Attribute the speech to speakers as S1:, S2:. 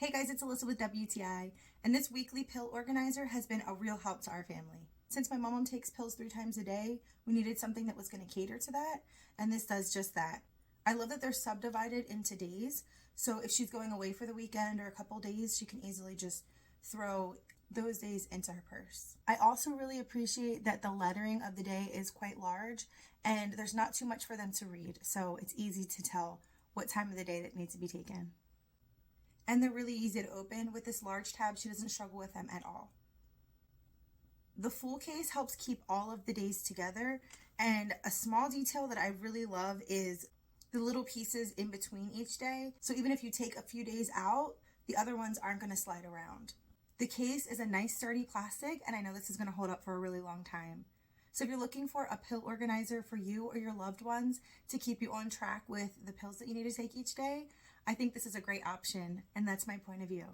S1: Hey guys, it's Alyssa with WTI, and this weekly pill organizer has been a real help to our family. Since my mom takes pills 3 times a day, we needed something that was going to cater to that, and this does just that. I love that they're subdivided into days, so if she's going away for the weekend or a couple days, she can easily just throw those days into her purse. I also really appreciate that the lettering of the day is quite large, and there's not too much for them to read, so it's easy to tell what time of the day that needs to be taken. And they're really easy to open. With this large tab, she doesn't struggle with them at all. The full case helps keep all of the days together, and a small detail that I really love is the little pieces in between each day. So even if you take a few days out, the other ones aren't going to slide around. The case is a nice sturdy plastic, and I know this is going to hold up for a really long time. So if you're looking for a pill organizer for you or your loved ones to keep you on track with the pills that you need to take each day, I think this is a great option, and that's my point of view.